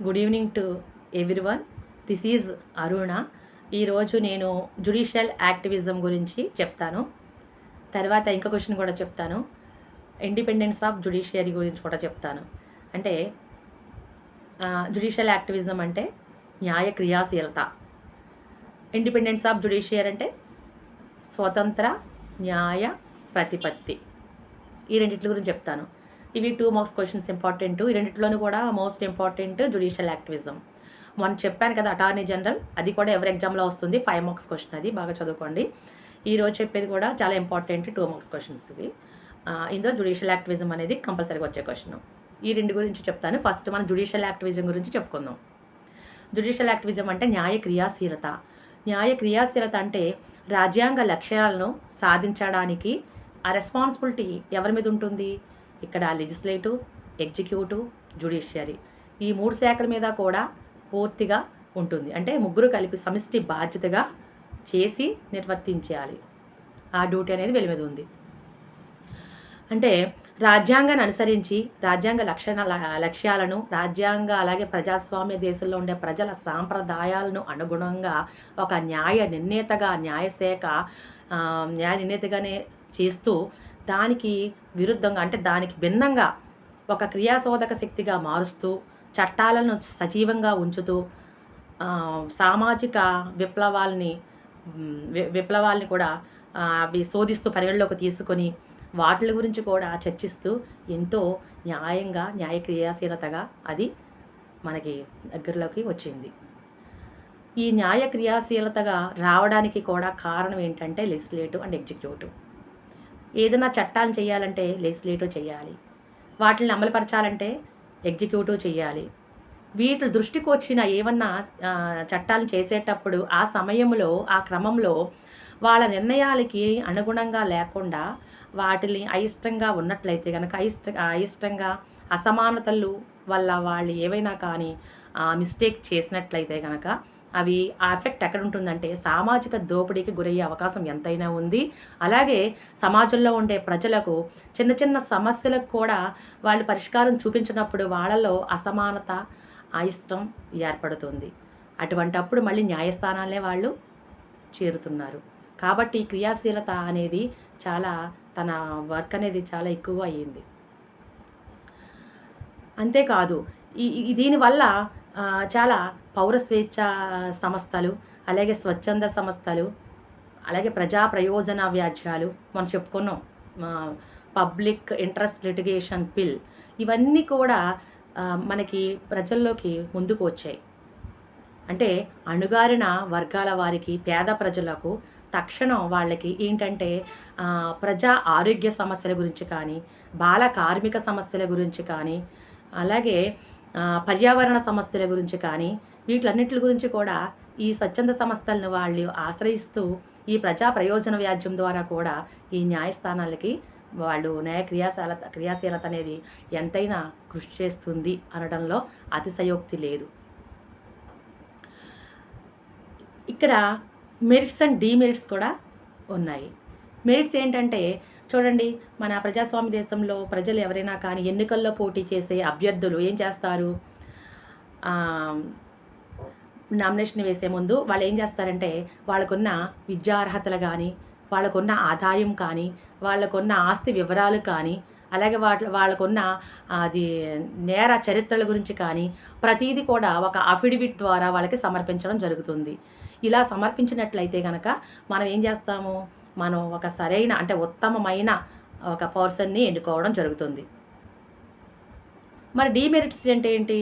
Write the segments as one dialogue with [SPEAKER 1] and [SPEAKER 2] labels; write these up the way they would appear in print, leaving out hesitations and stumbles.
[SPEAKER 1] Good evening to everyone. This is Aruna. ఈరోజు నేను judicial activism గురించి చెప్తాను. తర్వాత ఇంకో క్వశ్చన్ కూడా చెప్తాను. ఇండిపెండెన్స్ ఆఫ్ జ్యుడిషియరీ గురించి కూడా చెప్తాను. అంటే జ్యుడిషియల్ యాక్టివిజం అంటే న్యాయ క్రియాశీలత. ఇండిపెండెన్స్ ఆఫ్ జ్యుడిషియరీ అంటే స్వతంత్ర న్యాయ ప్రతిపత్తి. ఈ రెండిట్ల గురించి చెప్తాను. ఇవి 2 మార్క్స్ క్వశ్చన్స్ ఇంపార్టెంట్. ఈ రెండిట్లోనూ కూడా మోస్ట్ ఇంపార్టెంట్ జ్యుడిషియల్ యాక్టివిజం. మొన్న చెప్పాను కదా అటార్నీ జనరల్, అది కూడా ఎవరి ఎగ్జామ్లో వస్తుంది. 5 మార్క్స్ క్వశ్చన్, అది బాగా చదువుకోండి. ఈరోజు చెప్పేది కూడా చాలా ఇంపార్టెంట్ 2 మార్క్స్ క్వశ్చన్స్ ఇవి. ఇందులో జ్యుడిషియల్ యాక్టివిజం అనేది కంపల్సరీగా వచ్చే క్వశ్చన్. ఈ రెండు గురించి చెప్తాను. ఫస్ట్ మనం జ్యుడిషియల్ యాక్టివిజం గురించి చెప్పుకుందాం. జ్యుడిషియల్ యాక్టివిజం అంటే న్యాయ క్రియాశీలత. న్యాయ క్రియాశీలత అంటే రాజ్యాంగ లక్ష్యాలను సాధించడానికి ఆ రెస్పాన్సిబిలిటీ ఎవరి మీద ఉంటుంది? ఇక్కడ లెజిస్లేటివ్, ఎగ్జిక్యూటివ్, జ్యుడిషియరీ, ఈ 3 శాఖల మీద కూడా పూర్తిగా ఉంటుంది. అంటే ముగ్గురు కలిపి సమిష్టి బాధ్యతగా చేసి నిర్వర్తించాలి. ఆ డ్యూటీ అనేది వీళ్ళ మీద ఉంది. అంటే రాజ్యాంగాన్ని అనుసరించి రాజ్యాంగ లక్ష్యాలను, రాజ్యాంగ అలాగే ప్రజాస్వామ్య దేశంలో ఉండే ప్రజల సాంప్రదాయాలను అనుగుణంగా ఒక న్యాయ నిర్ణేతగానే చేస్తూ దానికి విరుద్ధంగా అంటే దానికి భిన్నంగా ఒక క్రియాశోధక శక్తిగా మారుస్తూ చట్టాలను సజీవంగా ఉంచుతూ సామాజిక విప్లవాల్ని కూడా అవి శోధిస్తూ పరిగణలోకి తీసుకొని వాటి గురించి కూడా చర్చిస్తూ ఎంతో న్యాయ క్రియాశీలతగా అది మనకి దగ్గరలోకి వచ్చింది. ఈ న్యాయ క్రియాశీలతగా రావడానికి కూడా కారణం ఏంటంటే లెజిస్లేటివ్ అండ్ ఎగ్జిక్యూటివ్. ఏదైనా చట్టాలు చేయాలంటే లెజిస్లేటివ్ చేయాలి, వాటిని అమలుపరచాలంటే ఎగ్జిక్యూటివ్ చేయాలి. వీటి దృష్టికి వచ్చిన ఏమన్నా చట్టాలు చేసేటప్పుడు ఆ సమయంలో ఆ క్రమంలో వాళ్ళ నిర్ణయాలకి అనుగుణంగా లేకుండా వాటిని అయిష్టంగా ఉన్నట్లయితే కనుక అయిష్టంగా అసమానతలు వల్ల వాళ్ళు ఏవైనా కానీ మిస్టేక్ చేసినట్లయితే కనుక అవి ఆ ఎఫెక్ట్ ఎక్కడ ఉంటుందంటే సామాజిక దోపిడీకి గురయ్యే అవకాశం ఎంతైనా ఉంది. అలాగే సమాజంలో ఉండే ప్రజలకు చిన్న చిన్న సమస్యలకు కూడా వాళ్ళు పరిష్కారం చూపించినప్పుడు వాళ్ళలో అసమానత, అయిష్టం ఏర్పడుతుంది. అటువంటప్పుడు మళ్ళీ న్యాయస్థానాలే వాళ్ళు చేరుతున్నారు. కాబట్టి క్రియాశీలత అనేది తన వర్క్ అనేది చాలా ఎక్కువ అయ్యింది. అంతేకాదు దీనివల్ల చాలా పౌర స్వేచ్ఛ సంస్థలు, అలాగే స్వచ్ఛంద సంస్థలు, అలాగే ప్రజా ప్రయోజన వ్యాజ్యాలు మనం చెప్పుకున్నాం, పబ్లిక్ ఇంట్రెస్ట్ లిటిగేషన్ బిల్, ఇవన్నీ కూడా మనకి ప్రజల్లోకి ముందుకు వచ్చాయి. అంటే అణుగారిన వర్గాల వారికి, పేద ప్రజలకు తక్షణం వాళ్ళకి ఏంటంటే ప్రజా ఆరోగ్య సమస్యల గురించి కానీ, బాల కార్మిక సమస్యల గురించి కానీ, అలాగే పర్యావరణ సమస్యల గురించి కానీ, వీటిలన్నిటి గురించి కూడా ఈ స్వచ్ఛంద సంస్థలను వాళ్ళు ఆశ్రయిస్తూ ఈ ప్రజా ప్రయోజన వ్యాజ్యం ద్వారా కూడా ఈ న్యాయస్థానాలకి వాళ్ళు న్యాయ క్రియాశీలత అనేది ఎంతైనా కృషి చేస్తుంది అనడంలో అతిశయోక్తి లేదు. ఇక్కడ మెరిట్స్ అండ్ డీమెరిట్స్ కూడా ఉన్నాయి. మెరిట్స్ ఏంటంటే చూడండి, మన ప్రజాస్వామ్య దేశంలో ప్రజలు ఎవరైనా కానీ ఎన్నికల్లో పోటీ చేసే అభ్యర్థులు ఏం చేస్తారు? నామినేషన్ వేసే ముందు వాళ్ళు ఏం చేస్తారంటే వాళ్ళకున్న విద్యార్హతలు కానీ, వాళ్ళకున్న ఆదాయం కానీ, వాళ్ళకున్న ఆస్తి వివరాలు కానీ, అలాగే వాళ్ళకున్న నేర చరిత్రల గురించి కానీ ప్రతీది కూడా ఒక అఫిడవిట్ ద్వారా వాళ్ళకి సమర్పించడం జరుగుతుంది. ఇలా సమర్పించినట్లయితే కనుక మనం ఏం చేస్తాము? మనం ఒక సరైన అంటే ఉత్తమమైన ఒక పర్సన్ని ఎన్నుకోవడం జరుగుతుంది. మరి డీమెరిట్స్ అంటే ఏంటి?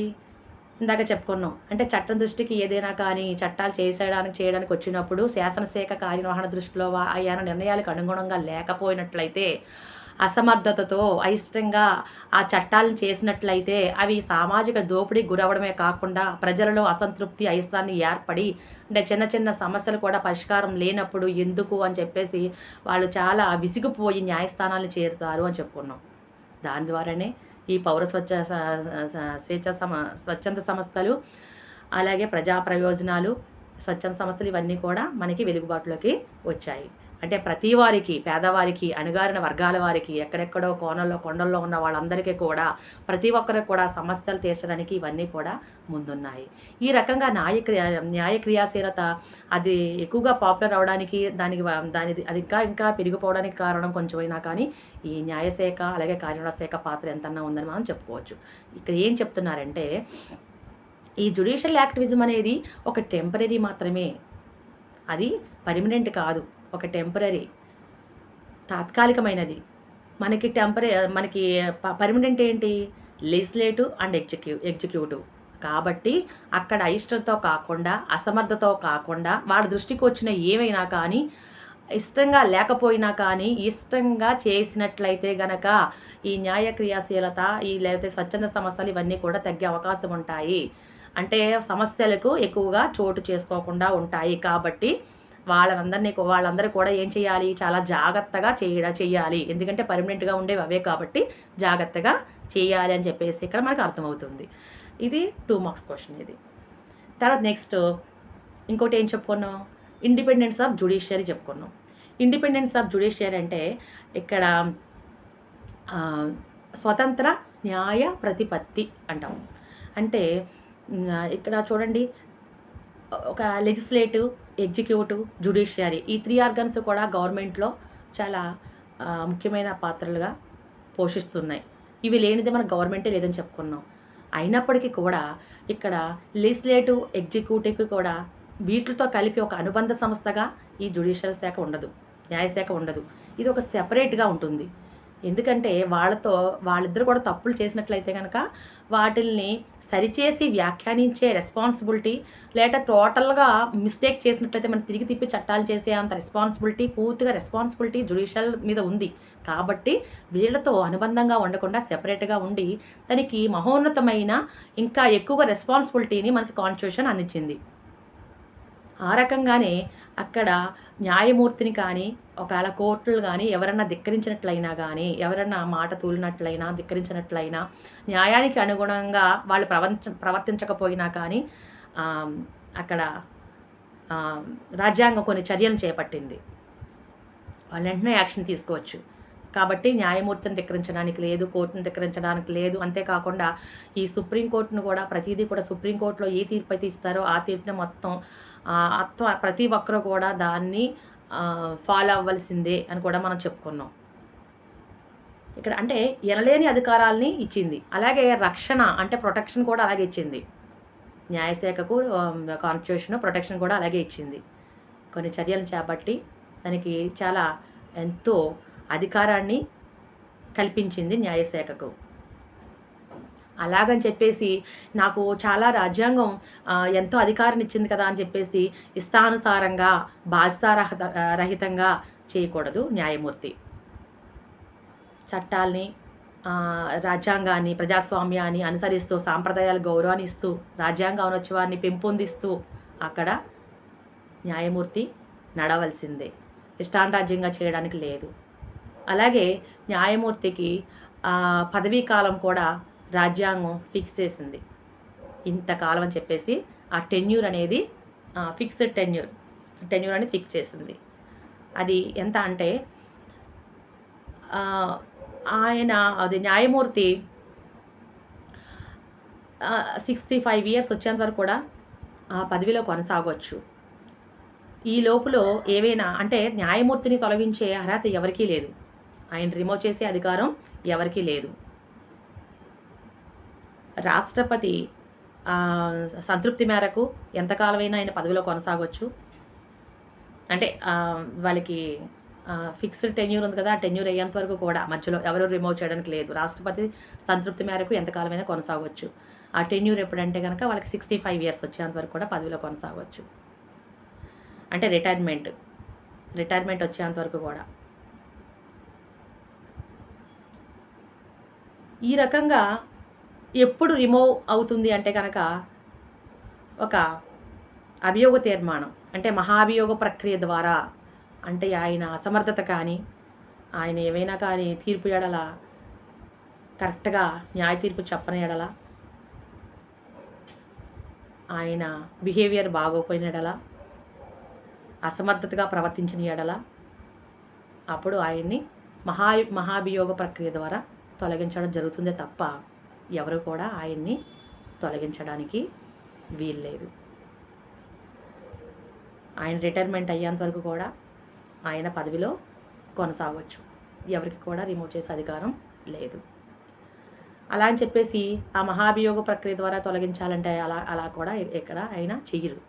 [SPEAKER 1] ఇందాక చెప్పుకున్నాం. అంటే చట్టం దృష్టికి ఏదైనా కానీ చట్టాలు చేయడానికి వచ్చినప్పుడు శాసనశాఖ కార్యనిర్వహణ దృష్టిలో ఆయన నిర్ణయాలకు అనుగుణంగా లేకపోయినట్లయితే, అసమర్థతతో అయిష్టంగా ఆ చట్టాలను చేసినట్లయితే అవి సామాజిక దోపిడీకి గురవడమే కాకుండా ప్రజలలో అసంతృప్తి, అయిష్టాన్ని ఏర్పడి అంటే చిన్న చిన్న సమస్యలు కూడా పరిష్కారం లేనప్పుడు ఎందుకు అని చెప్పేసి వాళ్ళు చాలా విసిగిపోయి న్యాయస్థానాలను చేరుతారు అని చెప్పుకున్నాం. దాని ద్వారానే ఈ పౌర స్వచ్ఛంద సంస్థలు, అలాగే ప్రజా ప్రయోజనాలు, స్వచ్ఛంద సంస్థలు ఇవన్నీ కూడా మనకి వెలుగుబాటులోకి వచ్చాయి. అంటే ప్రతి వారికి, పేదవారికి, అణగారిన వర్గాల వారికి, ఎక్కడెక్కడో కోణల్లో కొండల్లో ఉన్న వాళ్ళందరికీ కూడా ప్రతి ఒక్కరికి కూడా సమస్యలు తీర్చడానికి ఇవన్నీ కూడా ముందున్నాయి. ఈ రకంగా న్యాయ క్రియాశీలత అది ఎక్కువగా పాపులర్ అవ్వడానికి అది ఇంకా ఇంకా పెరిగిపోవడానికి కారణం కొంచెమైనా కానీ ఈ న్యాయశాఖ అలాగే కార్యనిర్వాహక శాఖ పాత్ర ఎంతన్నా ఉందని మనం చెప్పుకోవచ్చు. ఇక్కడ ఏం చెప్తున్నారంటే ఈ జ్యుడిషియల్ యాక్టివిజం అనేది ఒక టెంపరరీ మాత్రమే, అది పర్మనెంట్ కాదు, ఒక టెంపరరీ తాత్కాలికమైనది. మనకి పర్మనెంట్ ఏంటి? Legislative and executive. కాబట్టి అక్కడ అయిష్టంతో కాకుండా, అసమర్థతో కాకుండా, వాళ్ళ దృష్టికి వచ్చిన ఏమైనా కానీ ఇష్టంగా లేకపోయినా కానీ ఇష్టంగా చేసినట్లయితే గనక ఈ న్యాయ క్రియాశీలత లేకపోతే స్వచ్ఛంద సంస్థలు ఇవన్నీ కూడా తగ్గే అవకాశం ఉంటాయి. అంటే సమస్యలకు ఎక్కువగా చోటు చేసుకోకుండా ఉంటాయి. కాబట్టి వాళ్ళందరూ కూడా ఏం చేయాలి? చాలా జాగ్రత్తగా చేయాలి. ఎందుకంటే పర్మనెంట్గా ఉండేవి అవే కాబట్టి జాగ్రత్తగా చేయాలి అని చెప్పేసి ఇక్కడ మనకు అర్థమవుతుంది. ఇది 2 మార్క్స్ క్వశ్చన్ ఇది. తర్వాత నెక్స్ట్ ఇంకోటి ఏం చెప్పుకున్నాం? ఇండిపెండెన్స్ ఆఫ్ జ్యుడిషియరీ చెప్పుకున్నాం. ఇండిపెండెన్స్ ఆఫ్ జ్యుడిషియరీ అంటే ఇక్కడ స్వతంత్ర న్యాయ ప్రతిపత్తి అంటాం. అంటే ఇక్కడ చూడండి, ఒక లెజిస్లేటివ్, ఎగ్జిక్యూటివ్, జ్యుడిషియరీ ఈ 3 ఆర్గన్స్ కూడా గవర్నమెంట్లో చాలా ముఖ్యమైన పాత్రలుగా పోషిస్తున్నాయి. ఇవి లేనిదే మన గవర్నమెంటే లేదని చెప్పుకున్నాం. అయినప్పటికీ కూడా ఇక్కడ లెజిస్లేటివ్, ఎగ్జిక్యూటివ్కి కూడా వీటితో కలిపి ఒక అనుబంధ సంస్థగా ఈ జ్యుడిషియల్ శాఖ ఉండదు, న్యాయశాఖ ఉండదు. ఇది ఒక సెపరేట్గా ఉంటుంది. ఎందుకంటే వాళ్ళిద్దరు కూడా తప్పులు చేసినట్లయితే కనుక వాటిల్ని సరిచేసి వ్యాఖ్యానించే రెస్పాన్సిబిలిటీ, లేదా టోటల్గా మిస్టేక్ చేసినట్లయితే మనం తిరిగి తిప్పి చట్టాలు చేసే అంత పూర్తిగా రెస్పాన్సిబిలిటీ జ్యుడిషియల్ మీద ఉంది. కాబట్టి వీళ్ళతో అనుబంధంగా ఉండకుండా సెపరేట్గా ఉండి దానికి మహోన్నతమైన ఇంకా ఎక్కువగా రెస్పాన్సిబిలిటీని మనకి కాన్స్టిట్యూషన్ అందించింది. ఆ రకంగానే అక్కడ న్యాయమూర్తిని కానీ ఒకవేళ కోర్టులు కానీ ఎవరన్నా ధిక్కరించినట్లయినా కానీ, ఎవరన్నా మాట తూలినట్లయినా, ధిక్కరించినట్లయినా, న్యాయానికి అనుగుణంగా వాళ్ళు ప్రవర్తించకపోయినా కానీ అక్కడ రాజ్యాంగం కొన్ని చర్యలను చేపట్టింది. వాళ్ళు వెంటనే యాక్షన్ తీసుకోవచ్చు. కాబట్టి న్యాయమూర్తిని ధిక్కరించడానికి లేదు, కోర్టును ధిక్కరించడానికి లేదు. అంతేకాకుండా ఈ సుప్రీంకోర్టును కూడా ప్రతిదీ కూడా సుప్రీంకోర్టులో ఏ తీర్పు అయితే ఇస్తారో ఆ తీర్పుని మొత్తం ప్రతి ఒక్కరు కూడా దాన్ని ఫాలో అవ్వాల్సిందే అని కూడా మనం చెప్పుకున్నాం. ఇక్కడ అంటే ఎనలేని అధికారాలని ఇచ్చింది. అలాగే రక్షణ అంటే ప్రొటెక్షన్ కూడా అలాగే ఇచ్చింది. న్యాయశాఖకు కాన్స్టిట్యూషన్ ప్రొటెక్షన్ కూడా అలాగే ఇచ్చింది. కొన్ని చర్యలు చేపట్టి దానికి చాలా ఎంతో అధికారాన్ని కల్పించింది న్యాయశాఖకు. అలాగని చెప్పేసి నాకు చాలా రాజ్యాంగం ఎంతో అధికారాన్ని ఇచ్చింది కదా అని చెప్పేసి ఇష్టానుసారంగా బాధ్యతారహితంగా చేయకూడదు న్యాయమూర్తి. చట్టాల్ని, రాజ్యాంగాన్ని, ప్రజాస్వామ్యాన్ని అనుసరిస్తూ, సాంప్రదాయాలు గౌరవాన్ని ఇస్తూ, రాజ్యాంగ ఔన్నత్యాన్ని పెంపొందిస్తూ అక్కడ న్యాయమూర్తి నడవలసిందే. ఇష్టానురాజ్యంగా చేయడానికి లేదు. అలాగే న్యాయమూర్తికి పదవీ కాలం కూడా రాజ్యాంగం ఫిక్స్ చేసింది. ఇంతకాలం అని చెప్పేసి ఆ టెన్యూర్ అనేది ఫిక్స్డ్ టెన్యూర్ అనేది ఫిక్స్ చేసింది. అది ఎంత అంటే న్యాయమూర్తి 65 ఇయర్స్ వచ్చేంత వరకు కూడా ఆ పదవిలో కొనసాగవచ్చు. ఈ లోపులో ఏవైనా అంటే న్యాయమూర్తిని తొలగించే అర్హత ఎవరికీ లేదు. ఆయన రిమూవ్ చేసే అధికారం ఎవరికీ లేదు. రాష్ట్రపతి సంతృప్తి మేరకు ఎంతకాలమైనా ఆయన పదవిలో కొనసాగవచ్చు. అంటే వాళ్ళకి ఫిక్స్డ్ టెన్యూర్ ఉంది కదా, ఆ టెన్యూర్ అయ్యేంత వరకు కూడా మధ్యలో ఎవరు రిమూవ్ చేయడానికి లేదు. రాష్ట్రపతి సంతృప్తి మేరకు ఎంతకాలమైనా కొనసాగవచ్చు. ఆ టెన్యూర్ ఎప్పుడంటే కనుక వాళ్ళకి 65 ఇయర్స్ వచ్చేంత వరకు కూడా పదవిలో కొనసాగవచ్చు. అంటే రిటైర్మెంట్ వచ్చేంత వరకు కూడా. ఈ రకంగా ఎప్పుడు రిమూవ్ అవుతుంది అంటే కనుక ఒక అభియోగ తీర్మానం అంటే మహాభియోగ ప్రక్రియ ద్వారా, అంటే ఆయన అసమర్థత కానీ ఆయన ఏవైనా కానీ తీర్పు ఎడల కరెక్ట్గా న్యాయ తీర్పు చెప్పని ఎడల, ఆయన బిహేవియర్ బాగోపోయిన ఎడల, అసమర్థతగా ప్రవర్తించిన ఎడల అప్పుడు ఆయన్ని మహాభియోగ ప్రక్రియ ద్వారా తొలగించడం జరుగుతుందే తప్ప ఎవరు కూడా ఆయన్ని తొలగించడానికి వీల్లేదు. ఆయన రిటైర్మెంట్ అయ్యేంత వరకు కూడా ఆయన పదవిలో కొనసాగవచ్చు. ఎవరికి కూడా రిమూవ్ చేసే అధికారం లేదు. అలా అని చెప్పేసి ఆ మహాభియోగ ప్రక్రియ ద్వారా తొలగించాలంటే అలా కూడా ఎక్కడ అయినా చెయ్యరు.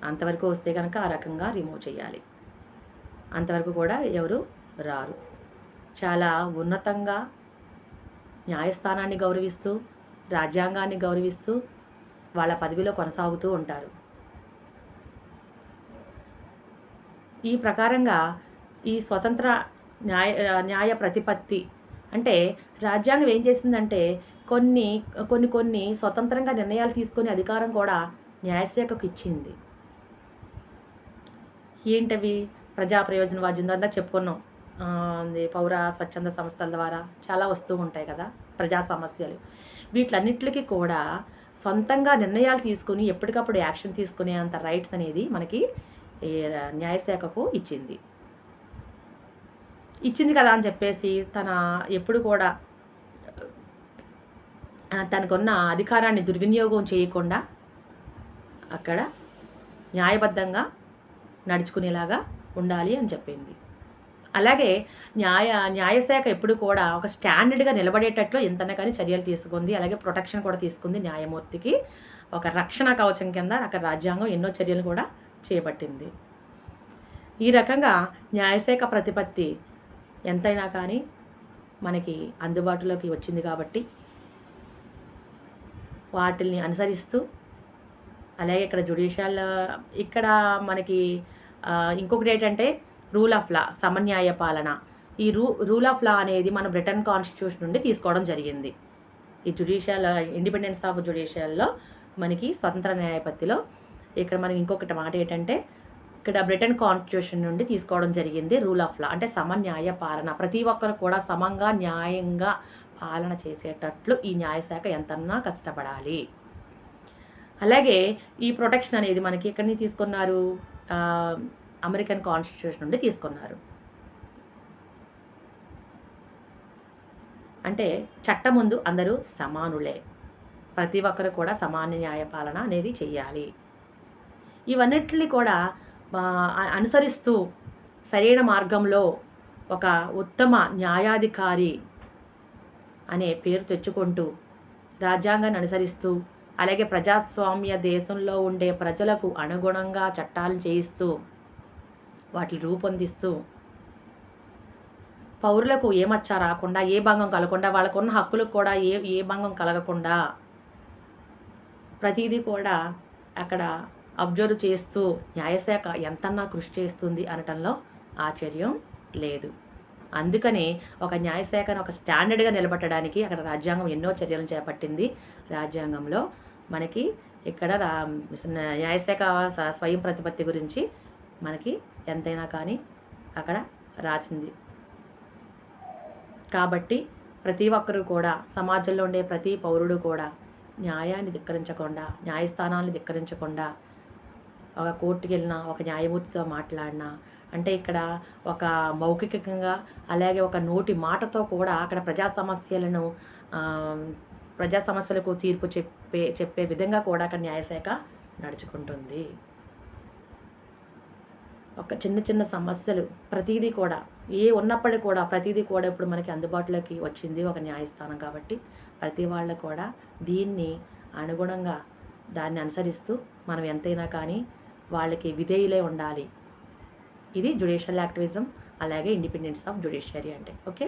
[SPEAKER 1] అంతవరకు వస్తే కనుక ఆ రకంగా రిమూవ్ చేయాలి. అంతవరకు కూడా ఎవరు రారు. చాలా ఉన్నతంగా న్యాయస్థానాన్ని గౌరవిస్తూ, రాజ్యాంగాన్ని గౌరవిస్తూ వాళ్ళ పదవిలో కొనసాగుతూ ఉంటారు. ఈ ప్రకారంగా ఈ స్వతంత్ర న్యాయ ప్రతిపత్తి అంటే రాజ్యాంగం ఏం చేసిందంటే కొన్ని స్వతంత్రంగా నిర్ణయాలు తీసుకునే అధికారం కూడా న్యాయశాఖకు ఇచ్చింది. ఏంటవి? ప్రజా ప్రయోజన వాద్యం ద్వారా చెప్పుకున్నాం. పౌర స్వచ్ఛంద సంస్థల ద్వారా చాలా వస్తూ ఉంటాయి కదా ప్రజా సమస్యలు. వీటిలన్నిటికీ కూడా సొంతంగా నిర్ణయాలు తీసుకుని ఎప్పటికప్పుడు యాక్షన్ తీసుకునే అంత రైట్స్ అనేది మనకి న్యాయశాఖకు ఇచ్చింది కదా అని చెప్పేసి ఎప్పుడు కూడా తనకున్న అధికారాన్ని దుర్వినియోగం చేయకుండా అక్కడ న్యాయబద్ధంగా నడుచుకునేలాగా ఉండాలి అని చెప్పింది. అలాగే న్యాయశాఖ ఎప్పుడు కూడా ఒక స్టాండర్డ్గా నిలబడేటట్లు ఎంతైనా కానీ చర్యలు తీసుకుంది. అలాగే ప్రొటెక్షన్ కూడా తీసుకుంది. న్యాయమూర్తికి ఒక రక్షణ కవచం కింద అక్కడ రాజ్యాంగం ఎన్నో చర్యలు కూడా చేపట్టింది. ఈ రకంగా న్యాయశాఖ ప్రతిపత్తి ఎంతైనా కానీ మనకి అందుబాటులోకి వచ్చింది కాబట్టి వాటిల్ని అనుసరిస్తూ, అలాగే ఇక్కడ మనకి ఇంకొకటి ఏంటంటే రూల్ ఆఫ్ లా, సమన్యాయ పాలన. ఈ రూల్ ఆఫ్ లా అనేది మన బ్రిటన్ కాన్స్టిట్యూషన్ నుండి తీసుకోవడం జరిగింది. ఈ ఇండిపెండెన్స్ ఆఫ్ జ్యుడిషియల్లో మనకి స్వతంత్ర న్యాయపత్తిలో ఇక్కడ మనకి ఇంకొకటి మాట ఏంటంటే ఇక్కడ బ్రిటన్ కాన్స్టిట్యూషన్ నుండి తీసుకోవడం జరిగింది రూల్ ఆఫ్ లా అంటే సమన్యాయ పాలన. ప్రతి ఒక్కరు కూడా సమంగా న్యాయంగా పాలన చేసేటట్లు ఈ న్యాయశాఖ ఎంతన్నా కష్టపడాలి. అలాగే ఈ ప్రొటెక్షన్ అనేది మనకి ఎక్కడి నుంచి తీసుకున్నారు? అమెరికన్ కాన్స్టిట్యూషన్ నుండి తీసుకున్నారు. అంటే చట్టం ముందు అందరూ సమానులే, ప్రతి ఒక్కరు కూడా సమాన న్యాయ పాలన అనేది చెయ్యాలి. ఇవన్నిటిని కూడా అనుసరిస్తూ సరైన మార్గంలో ఒక ఉత్తమ న్యాయాధికారి అనే పేరు తెచ్చుకుంటూ రాజ్యాంగాన్ని అనుసరిస్తూ, అలాగే ప్రజాస్వామ్య దేశంలో ఉండే ప్రజలకు అనుగుణంగా చట్టాలు చేయిస్తూ వాటిని రూపొందిస్తూ పౌరులకు ఏ మచ్చ రాకుండా, ఏ భంగం కలగకుండా, వాళ్ళకున్న హక్కులకు కూడా ఏ భంగం కలగకుండా ప్రతిదీ కూడా అక్కడ అబ్జర్వ్ చేస్తూ న్యాయశాఖ ఎంతన్నా కృషి చేస్తుంది అనటంలో ఆశ్చర్యం లేదు. అందుకని ఒక న్యాయశాఖను ఒక స్టాండర్డ్గా నిలబెట్టడానికి అక్కడ రాజ్యాంగం ఎన్నో చర్యలను చేపట్టింది. రాజ్యాంగంలో మనకి ఇక్కడ న్యాయశాఖ స్వయం ప్రతిపత్తి గురించి మనకి ఎంతైనా కానీ అక్కడ రాసింది. కాబట్టి ప్రతి ఒక్కరూ కూడా సమాజంలో ఉండే ప్రతి పౌరుడు కూడా న్యాయాన్ని ధిక్కరించకుండా, న్యాయస్థానాన్ని ధిక్కరించకుండా ఒక కోర్టుకి వెళ్ళినా, ఒక న్యాయమూర్తితో మాట్లాడినా, అంటే ఇక్కడ ఒక మౌఖికంగా అలాగే ఒక నోటి మాటతో కూడా అక్కడ ప్రజా సమస్యలకు తీర్పు చెప్పే విధంగా కూడా అక్కడ న్యాయశాఖ నడుచుకుంటుంది. ఒక చిన్న సమస్యలు ప్రతిదీ కూడా ఉన్నప్పటికీ కూడా ప్రతిదీ కూడా ఇప్పుడు మనకి అందుబాటులోకి వచ్చింది ఒక న్యాయస్థానం. కాబట్టి ప్రతి వాళ్ళు కూడా దీన్ని అనుగుణంగా దాన్ని అనుసరిస్తూ మనం ఎంతైనా కానీ వాళ్ళకి విధేయులే ఉండాలి. ఇది జ్యుడిషియల్ యాక్టివిజం, అలాగే ఇండిపెండెన్స్ ఆఫ్ జ్యుడిషియరీ అంటే. ఓకే.